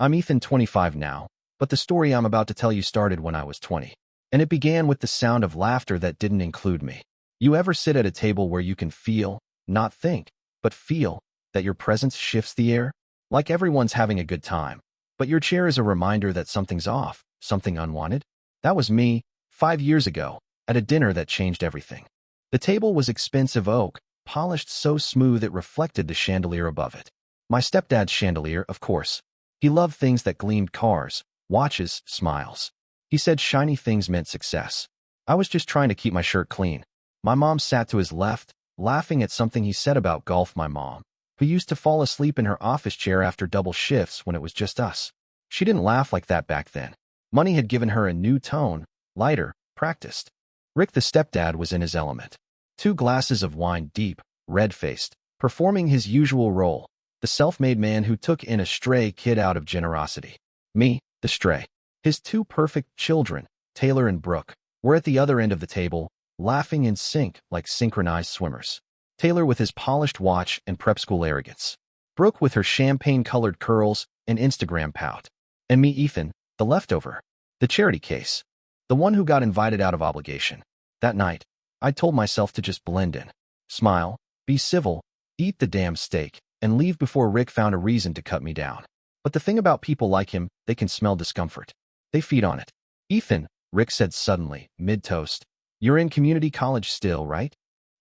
I'm Ethan, 25 now, but the story I'm about to tell you started when I was 20. And it began with the sound of laughter that didn't include me. You ever sit at a table where you can feel, not think, but feel, that your presence shifts the air? Like everyone's having a good time, but your chair is a reminder that something's off, something unwanted? That was me, 5 years ago, at a dinner that changed everything. The table was expensive oak, polished so smooth it reflected the chandelier above it. My stepdad's chandelier, of course. He loved things that gleamed: cars, watches, smiles. He said shiny things meant success. I was just trying to keep my shirt clean. My mom sat to his left, laughing at something he said about golf. My mom, who used to fall asleep in her office chair after double shifts when it was just us. She didn't laugh like that back then. Money had given her a new tone, lighter, practiced. Rick the stepdad was in his element. 2 glasses of wine deep, red-faced, performing his usual role, the self-made man who took in a stray kid out of generosity. Me, the stray. His 2 perfect children, Taylor and Brooke, were at the other end of the table, laughing in sync like synchronized swimmers. Taylor with his polished watch and prep school arrogance. Brooke with her champagne-colored curls and Instagram pout. And me, Ethan, the leftover. The charity case. The one who got invited out of obligation. That night, I told myself to just blend in. Smile, be civil, eat the damn steak, and leave before Rick found a reason to cut me down. But the thing about people like him, they can smell discomfort. They feed on it. Ethan, Rick said suddenly, mid-toast. You're in community college still, right?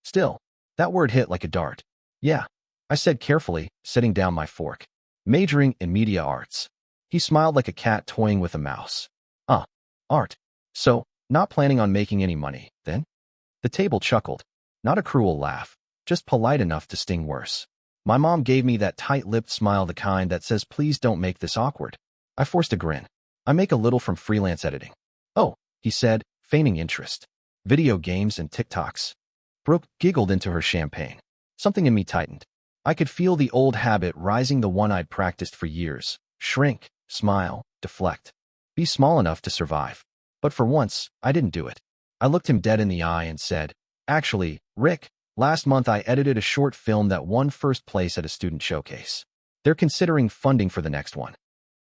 Still. That word hit like a dart. Yeah, I said carefully, setting down my fork. Majoring in media arts. He smiled like a cat toying with a mouse. Art. So, not planning on making any money, then? The table chuckled. Not a cruel laugh, just polite enough to sting worse. My mom gave me that tight-lipped smile, the kind that says, please don't make this awkward. I forced a grin. I make a little from freelance editing. Oh, he said, feigning interest. Video games and TikToks. Brooke giggled into her champagne. Something in me tightened. I could feel the old habit rising, the one I'd practiced for years. Shrink, smile, deflect. Be small enough to survive. But for once, I didn't do it. I looked him dead in the eye and said, actually, Rick, last month I edited a short film that won first place at a student showcase. They're considering funding for the next one.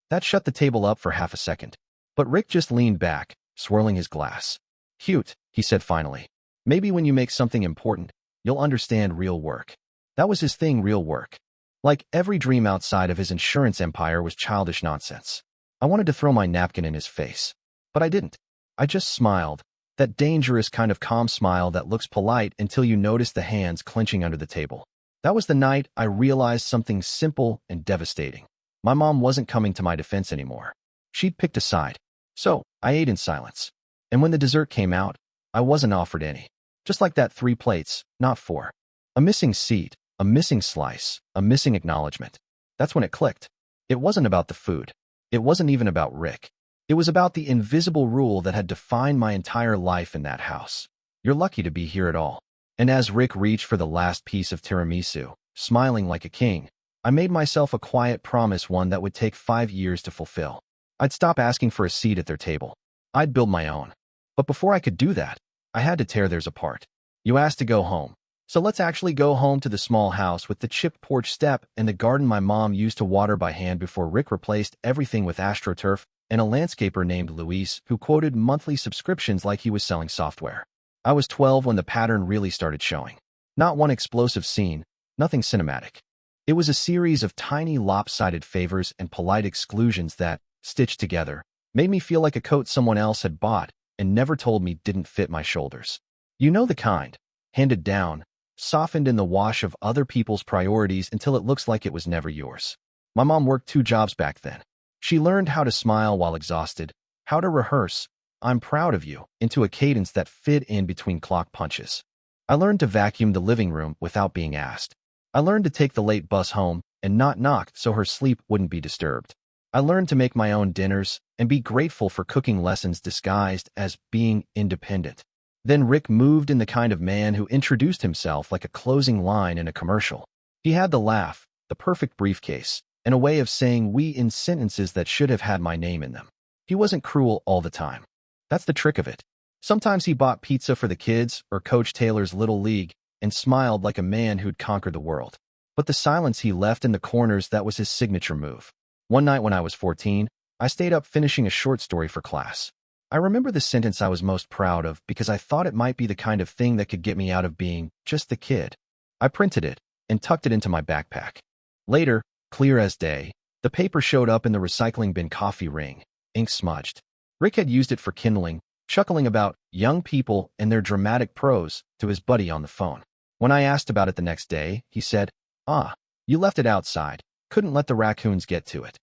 That shut the table up for half a second. But Rick just leaned back, swirling his glass. Cute, he said finally. Maybe when you make something important, you'll understand real work. That was his thing, real work. Like every dream outside of his insurance empire was childish nonsense. I wanted to throw my napkin in his face. But I didn't. I just smiled. That dangerous kind of calm smile that looks polite until you notice the hands clenching under the table. That was the night I realized something simple and devastating. My mom wasn't coming to my defense anymore. She'd picked a side. So, I ate in silence. And when the dessert came out, I wasn't offered any. Just like that 3 plates, not 4. A missing seat, a missing slice, a missing acknowledgement. That's when it clicked. It wasn't about the food. It wasn't even about Rick. It was about the invisible rule that had defined my entire life in that house. You're lucky to be here at all. And as Rick reached for the last piece of tiramisu, smiling like a king, I made myself a quiet promise, one that would take 5 years to fulfill. I'd stop asking for a seat at their table. I'd build my own. But before I could do that, I had to tear theirs apart. You asked to go home. So let's actually go home to the small house with the chipped porch step and the garden my mom used to water by hand before Rick replaced everything with AstroTurf and a landscaper named Luis who quoted monthly subscriptions like he was selling software. I was 12 when the pattern really started showing. Not one explosive scene, nothing cinematic. It was a series of tiny lopsided favors and polite exclusions that, stitched together, made me feel like a coat someone else had bought and never told me didn't fit my shoulders. You know the kind, handed down, softened in the wash of other people's priorities until it looks like it was never yours. My mom worked 2 jobs back then. She learned how to smile while exhausted, how to rehearse, "I'm proud of you," into a cadence that fit in between clock punches. I learned to vacuum the living room without being asked. I learned to take the late bus home and not knock so her sleep wouldn't be disturbed. I learned to make my own dinners and be grateful for cooking lessons disguised as being independent. Then Rick moved in, the kind of man who introduced himself like a closing line in a commercial. He had the laugh, the perfect briefcase, and a way of saying "we" in sentences that should have had my name in them. He wasn't cruel all the time. That's the trick of it. Sometimes he bought pizza for the kids or coached Taylor's little league and smiled like a man who'd conquered the world. But the silence he left in the corners, that was his signature move. One night when I was 14, I stayed up finishing a short story for class. I remember the sentence I was most proud of because I thought it might be the kind of thing that could get me out of being just the kid. I printed it and tucked it into my backpack. Later, clear as day, the paper showed up in the recycling bin coffee ring, ink smudged. Rick had used it for kindling, chuckling about young people and their dramatic prose to his buddy on the phone. When I asked about it the next day, he said, you left it outside. Couldn't let the raccoons get to it.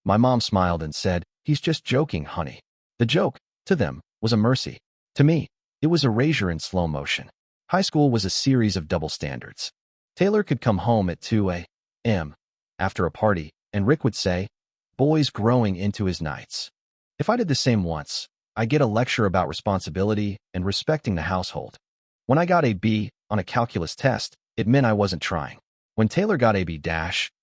My mom smiled and said, he's just joking, honey. The joke, to them, was a mercy. To me, it was erasure in slow motion. High school was a series of double standards. Taylor could come home at 2 a.m. after a party, and Rick would say, boys growing into his nights. If I did the same once, I'd get a lecture about responsibility and respecting the household. When I got a B on a calculus test, it meant I wasn't trying. When Taylor got a B-,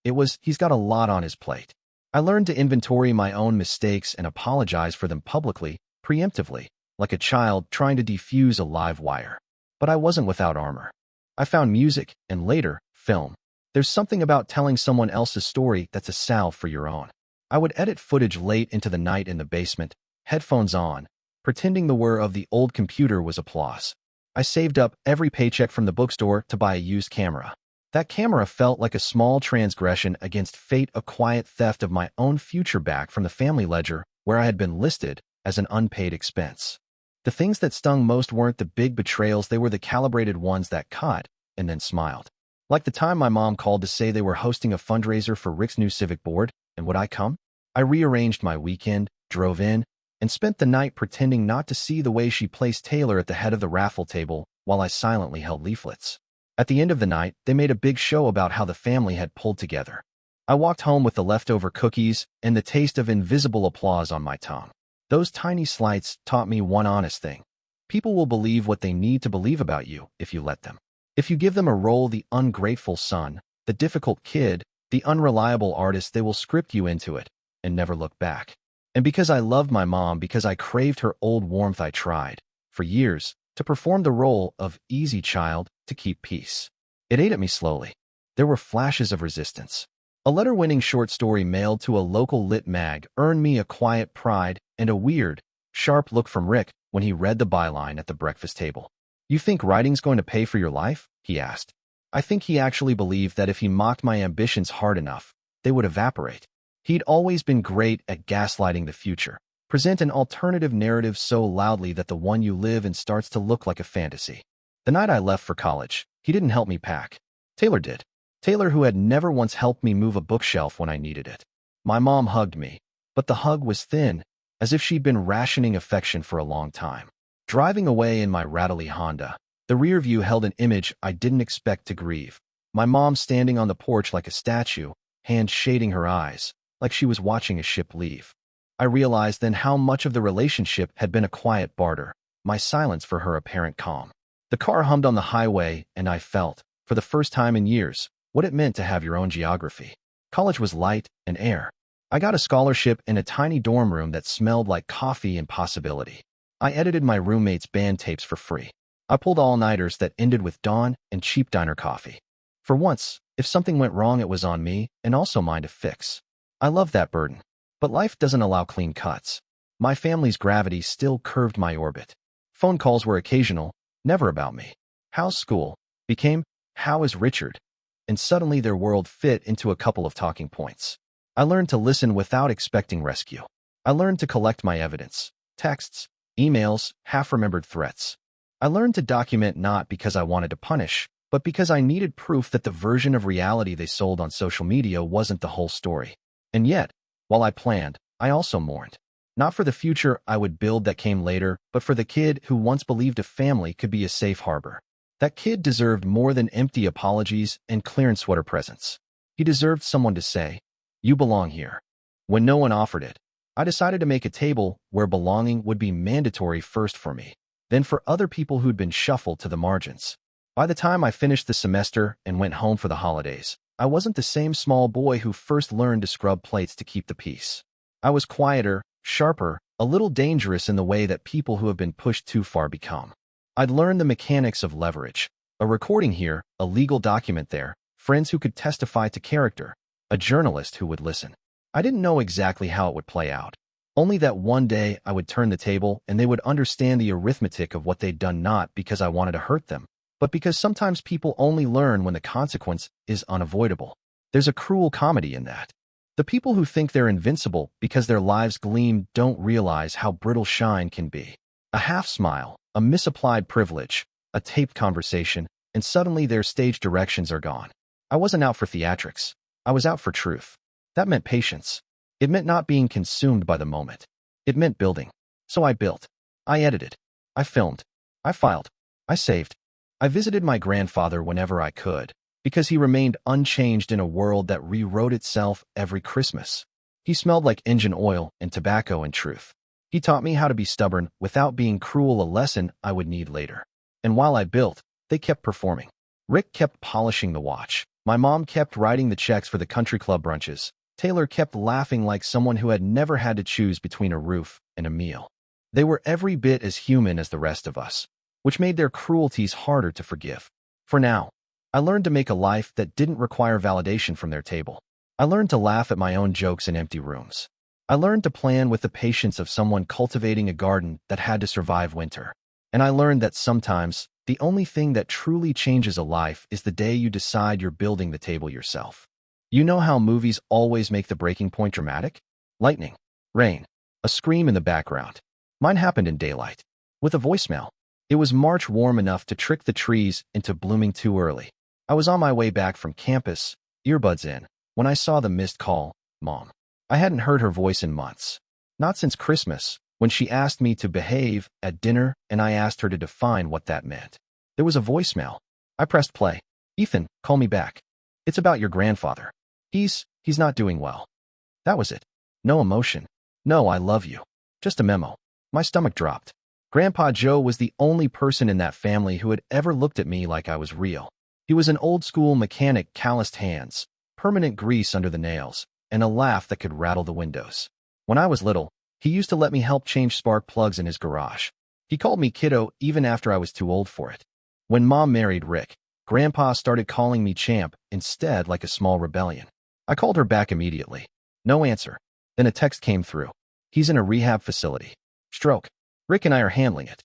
it was he's got a lot on his plate. I learned to inventory my own mistakes and apologize for them publicly, preemptively, like a child trying to defuse a live wire. But I wasn't without armor. I found music, and later, film. There's something about telling someone else's story that's a salve for your own. I would edit footage late into the night in the basement, headphones on, pretending the whir of the old computer was applause. I saved up every paycheck from the bookstore to buy a used camera. That camera felt like a small transgression against fate, a quiet theft of my own future back from the family ledger where I had been listed as an unpaid expense. The things that stung most weren't the big betrayals, they were the calibrated ones that caught and then smiled. Like the time my mom called to say they were hosting a fundraiser for Rick's new civic board, and would I come? I rearranged my weekend, drove in, and spent the night pretending not to see the way she placed Taylor at the head of the raffle table while I silently held leaflets. At the end of the night, they made a big show about how the family had pulled together. I walked home with the leftover cookies and the taste of invisible applause on my tongue. Those tiny slights taught me one honest thing. People will believe what they need to believe about you if you let them. If you give them a role, the ungrateful son, the difficult kid, the unreliable artist, they will script you into it and never look back. And because I loved my mom, because I craved her old warmth, I tried, for years, to perform the role of easy child to keep peace. It ate at me slowly. There were flashes of resistance. A letter-winning short story mailed to a local lit mag earned me a quiet pride and a weird, sharp look from Rick when he read the byline at the breakfast table. You think writing's going to pay for your life? He asked. I think he actually believed that if he mocked my ambitions hard enough, they would evaporate. He'd always been great at gaslighting the future. Present an alternative narrative so loudly that the one you live in starts to look like a fantasy. The night I left for college, he didn't help me pack. Taylor did. Taylor, who had never once helped me move a bookshelf when I needed it. My mom hugged me, but the hug was thin, as if she'd been rationing affection for a long time. Driving away in my rattly Honda, the rear view held an image I didn't expect to grieve. My mom standing on the porch like a statue, hands shading her eyes, like she was watching a ship leave. I realized then how much of the relationship had been a quiet barter, my silence for her apparent calm. The car hummed on the highway, and I felt, for the first time in years, what it meant to have your own geography. College was light and air. I got a scholarship in a tiny dorm room that smelled like coffee and possibility. I edited my roommate's band tapes for free. I pulled all-nighters that ended with dawn and cheap diner coffee. For once, if something went wrong, it was on me, and also mine to fix. I loved that burden. But life doesn't allow clean cuts. My family's gravity still curved my orbit. Phone calls were occasional, never about me. How's school? Became, how is Richard? And suddenly their world fit into a couple of talking points. I learned to listen without expecting rescue. I learned to collect my evidence, texts, emails, half-remembered threats. I learned to document not because I wanted to punish, but because I needed proof that the version of reality they sold on social media wasn't the whole story. And yet, while I planned, I also mourned. Not for the future I would build that came later, but for the kid who once believed a family could be a safe harbor. That kid deserved more than empty apologies and clearance sweater presents. He deserved someone to say, "You belong here." When no one offered it, I decided to make a table where belonging would be mandatory, first for me, then for other people who'd been shuffled to the margins. By the time I finished the semester and went home for the holidays, I wasn't the same small boy who first learned to scrub plates to keep the peace. I was quieter, sharper, a little dangerous in the way that people who have been pushed too far become. I'd learned the mechanics of leverage. A recording here, a legal document there, friends who could testify to character, a journalist who would listen. I didn't know exactly how it would play out. Only that one day I would turn the table and they would understand the arithmetic of what they'd done, not because I wanted to hurt them, but because sometimes people only learn when the consequence is unavoidable. There's a cruel comedy in that. The people who think they're invincible because their lives gleam don't realize how brittle shine can be. A half smile, a misapplied privilege, a taped conversation, and suddenly their stage directions are gone. I wasn't out for theatrics. I was out for truth. That meant patience. It meant not being consumed by the moment. It meant building. So I built. I edited. I filmed. I filed. I saved. I visited my grandfather whenever I could, because he remained unchanged in a world that rewrote itself every Christmas. He smelled like engine oil and tobacco and truth. He taught me how to be stubborn without being cruel, a lesson I would need later. And while I built, they kept performing. Rick kept polishing the watch. My mom kept writing the checks for the country club brunches. Taylor kept laughing like someone who had never had to choose between a roof and a meal. They were every bit as human as the rest of us, which made their cruelties harder to forgive. For now, I learned to make a life that didn't require validation from their table. I learned to laugh at my own jokes in empty rooms. I learned to plan with the patience of someone cultivating a garden that had to survive winter. And I learned that sometimes, the only thing that truly changes a life is the day you decide you're building the table yourself. You know how movies always make the breaking point dramatic? Lightning, rain, a scream in the background. Mine happened in daylight. With a voicemail. It was March, warm enough to trick the trees into blooming too early. I was on my way back from campus, earbuds in, when I saw the missed call, Mom. I hadn't heard her voice in months. Not since Christmas, when she asked me to behave at dinner and I asked her to define what that meant. There was a voicemail. I pressed play. Ethan, call me back. It's about your grandfather. He's not doing well. That was it. No emotion. No, I love you. Just a memo. My stomach dropped. Grandpa Joe was the only person in that family who had ever looked at me like I was real. He was an old-school mechanic, calloused hands, permanent grease under the nails, and a laugh that could rattle the windows. When I was little, he used to let me help change spark plugs in his garage. He called me kiddo even after I was too old for it. When Mom married Rick, Grandpa started calling me champ instead, like a small rebellion. I called her back immediately. No answer. Then a text came through. He's in a rehab facility. Stroke. Rick and I are handling it.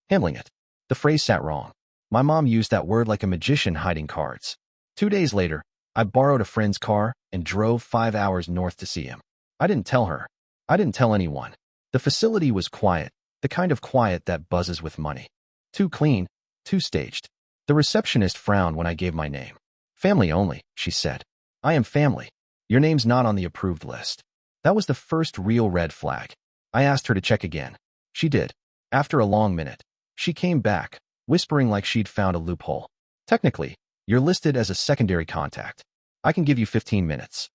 Handling it. The phrase sat wrong. My mom used that word like a magician hiding cards. 2 days later, I borrowed a friend's car and drove 5 hours north to see him. I didn't tell her. I didn't tell anyone. The facility was quiet, the kind of quiet that buzzes with money. Too clean, too staged. The receptionist frowned when I gave my name. Family only, she said. I am family. Your name's not on the approved list. That was the first real red flag. I asked her to check again. She did. After a long minute, she came back, whispering like she'd found a loophole. Technically, you're listed as a secondary contact. I can give you 15 minutes.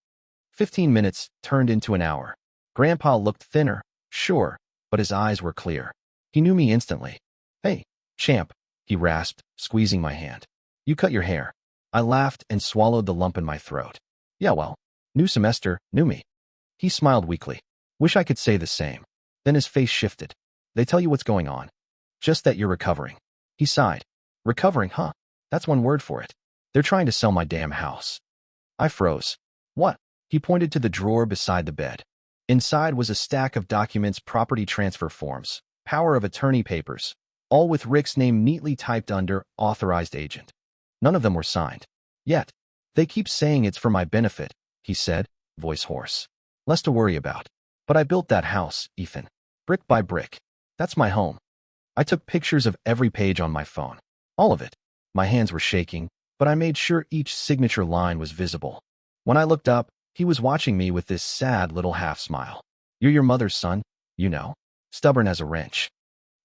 15 minutes turned into an hour. Grandpa looked thinner, sure, but his eyes were clear. He knew me instantly. Hey, champ, he rasped, squeezing my hand. You cut your hair. I laughed and swallowed the lump in my throat. Yeah, well, new semester, new me. He smiled weakly. Wish I could say the same. Then his face shifted. They tell you what's going on. Just that you're recovering. He sighed. Recovering, huh? That's one word for it. They're trying to sell my damn house. I froze. What? He pointed to the drawer beside the bed. Inside was a stack of documents, property transfer forms, power of attorney papers, all with Rick's name neatly typed under authorized agent. None of them were signed. Yet, they keep saying it's for my benefit, he said, voice hoarse. Less to worry about. But I built that house, Ethan. Brick by brick. That's my home. I took pictures of every page on my phone. All of it. My hands were shaking, but I made sure each signature line was visible. When I looked up, he was watching me with this sad little half smile. You're your mother's son, you know. Stubborn as a wrench.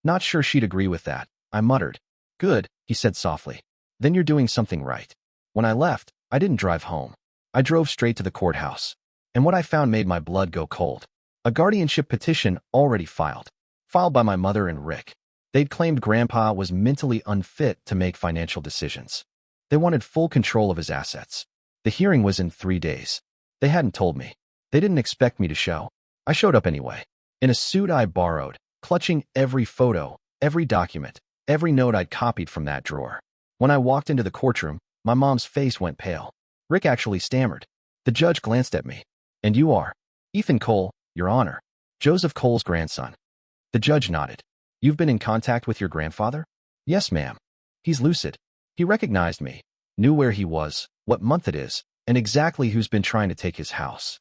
Not sure she'd agree with that, I muttered. Good, he said softly. Then you're doing something right. When I left, I didn't drive home. I drove straight to the courthouse. And what I found made my blood go cold. A guardianship petition already filed. Filed by my mother and Rick. They'd claimed Grandpa was mentally unfit to make financial decisions. They wanted full control of his assets. The hearing was in 3 days. They hadn't told me. They didn't expect me to show. I showed up anyway. In a suit I borrowed, clutching every photo, every document, every note I'd copied from that drawer. When I walked into the courtroom, my mom's face went pale. Rick actually stammered. The judge glanced at me. And you are? Ethan Cole, Your Honor. Joseph Cole's grandson. The judge nodded. You've been in contact with your grandfather? Yes, ma'am. He's lucid. He recognized me, knew where he was, what month it is, and exactly who's been trying to take his house.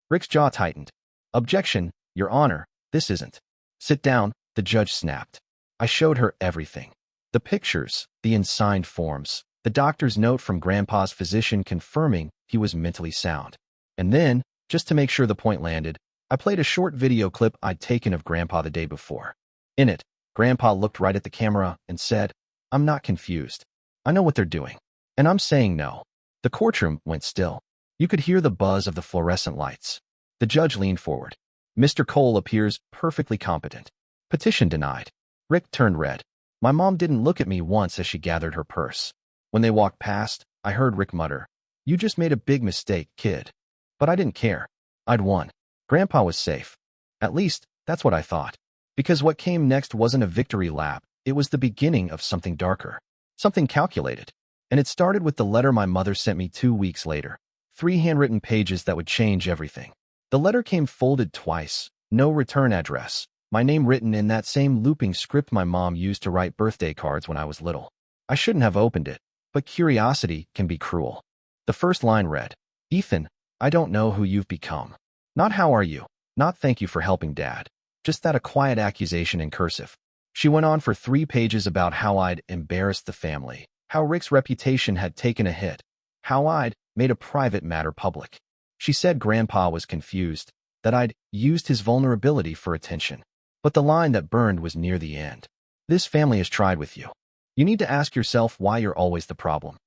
Rick's jaw tightened. Objection, Your Honor, this isn't. Sit down, the judge snapped. I showed her everything. The pictures, the unsigned forms, the doctor's note from Grandpa's physician confirming he was mentally sound. And then, just to make sure the point landed, I played a short video clip I'd taken of Grandpa the day before. In it, Grandpa looked right at the camera and said, I'm not confused. I know what they're doing. And I'm saying no. The courtroom went still. You could hear the buzz of the fluorescent lights. The judge leaned forward. Mr. Cole appears perfectly competent. Petition denied. Rick turned red. My mom didn't look at me once as she gathered her purse. When they walked past, I heard Rick mutter, You just made a big mistake, kid. But I didn't care. I'd won. Grandpa was safe. At least, that's what I thought. Because what came next wasn't a victory lap, it was the beginning of something darker. Something calculated. And it started with the letter my mother sent me 2 weeks later. 3 handwritten pages that would change everything. The letter came folded twice, no return address, my name written in that same looping script my mom used to write birthday cards when I was little. I shouldn't have opened it, but curiosity can be cruel. The first line read, Ethan, I don't know who you've become. Not how are you, not thank you for helping Dad. Just that a quiet accusation in cursive. She went on for 3 pages about how I'd embarrassed the family, how Rick's reputation had taken a hit, how I'd made a private matter public. She said Grandpa was confused, that I'd used his vulnerability for attention. But the line that burned was near the end. This family has tried with you. You need to ask yourself why you're always the problem.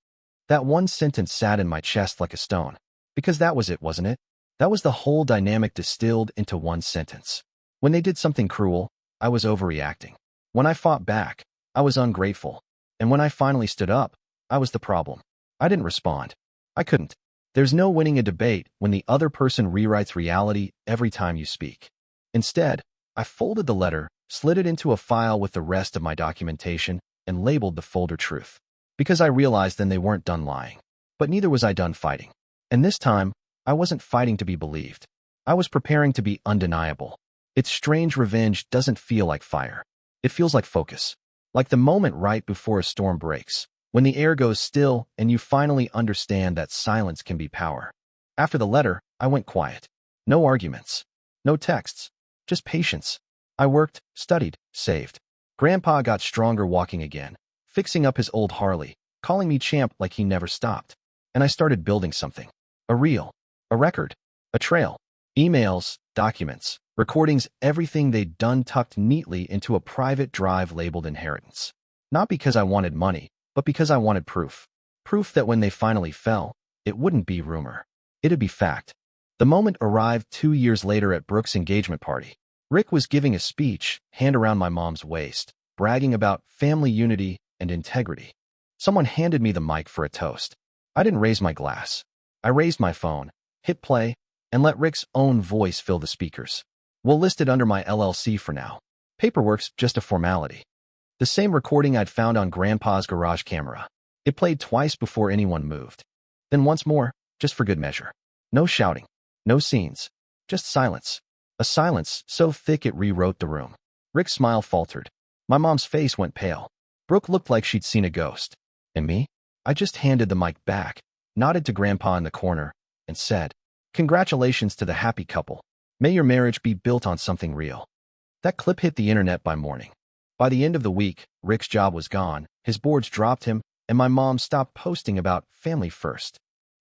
That one sentence sat in my chest like a stone. Because that was it, wasn't it? That was the whole dynamic distilled into one sentence. When they did something cruel, I was overreacting. When I fought back, I was ungrateful. And when I finally stood up, I was the problem. I didn't respond. I couldn't. There's no winning a debate when the other person rewrites reality every time you speak. Instead, I folded the letter, slid it into a file with the rest of my documentation, and labeled the folder truth. Because I realized then they weren't done lying. But neither was I done fighting. And this time, I wasn't fighting to be believed. I was preparing to be undeniable. Its strange revenge doesn't feel like fire. It feels like focus. Like the moment right before a storm breaks, when the air goes still and you finally understand that silence can be power. After the letter, I went quiet. No arguments. No texts. Just patience. I worked, studied, saved. Grandpa got stronger walking again, fixing up his old Harley, calling me champ like he never stopped. And I started building something. A reel. A record. A trail. Emails, documents, recordings, everything they'd done tucked neatly into a private drive labeled inheritance. Not because I wanted money, but because I wanted proof. Proof that when they finally fell, it wouldn't be rumor. It'd be fact. The moment arrived 2 years later at Brooke's engagement party. Rick was giving a speech, hand around my mom's waist, bragging about family unity and integrity. Someone handed me the mic for a toast. I didn't raise my glass. I raised my phone, hit play, and let Rick's own voice fill the speakers. We'll list it under my LLC for now. Paperwork's just a formality. The same recording I'd found on Grandpa's garage camera. It played twice before anyone moved. Then once more, just for good measure. No shouting. No scenes. Just silence. A silence so thick it rewrote the room. Rick's smile faltered. My mom's face went pale. Brooke looked like she'd seen a ghost. And me? I just handed the mic back, nodded to Grandpa in the corner, and said, Congratulations to the happy couple. May your marriage be built on something real. That clip hit the internet by morning. By the end of the week, Rick's job was gone, his boards dropped him, and my mom stopped posting about family first.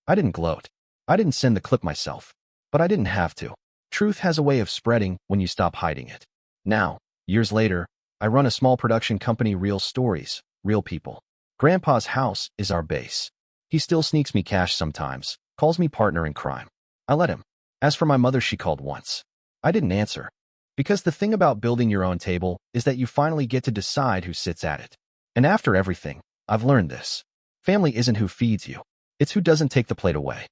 I didn't gloat. I didn't send the clip myself. But I didn't have to. Truth has a way of spreading when you stop hiding it. Now, years later, I run a small production company, Real Stories, Real People. Grandpa's house is our base. He still sneaks me cash sometimes, calls me partner in crime. I let him. As for my mother, she called once. I didn't answer. Because the thing about building your own table is that you finally get to decide who sits at it. And after everything, I've learned this. Family isn't who feeds you. It's who doesn't take the plate away.